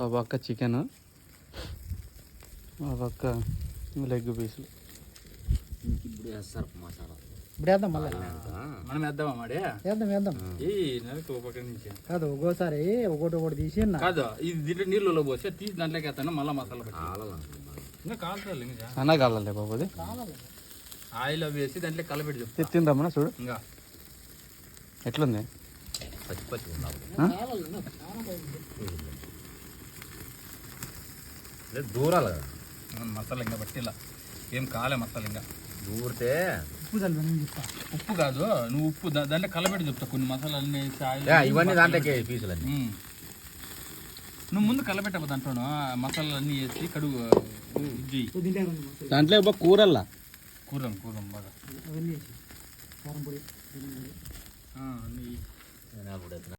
ఆ పక్క చికెన్, ఆ పక్క లెగ్ పీసులు. ఇప్పుడు వేస్తారు మసాలా. ఇప్పుడు వేద్దాం మళ్ళీ. మనం వేద్దామా మాడే? వేద్దాం ఈ నెలకు ఒక నుంచి కాదు, ఒక్కోసారి ఒకటి తీసి కాదు. ఇది దీంట్లో నీళ్ళలో పోసి తీసి దాంట్లోకి వేస్తాను, మళ్ళీ మసాలా పెట్టి ఇంకా కాలుతుంది. ఇంకా అన్నా కాలే బాబు, అది ఆయిల్ అవి వేసి దాంట్లో కలపెట్టి చెప్తా. తిందామన్నా చూడు ఇంకా ఎట్లుంది. పచ్చి పచ్చి ఉండాలి. దూరాలి కదా మసాలా, ఇంకా పట్టిలా ఏం కాలే మసాలా. ఇంకా దూరితే ఉప్పు కాదు, నువ్వు ఉప్పు దాంట్లో కలపెట్టి చెప్తా. కొన్ని మసాలా అన్నీ వేసి ఇవన్నీ దాంట్లోకి పీసులు నువ్వు ముందు కలపెట్టవు దాంట్లో మసాలాలు అన్నీ వేసి కడుగు. దాంట్లో కూరల్లా కూరం బాగా కారం పొడి అన్నీ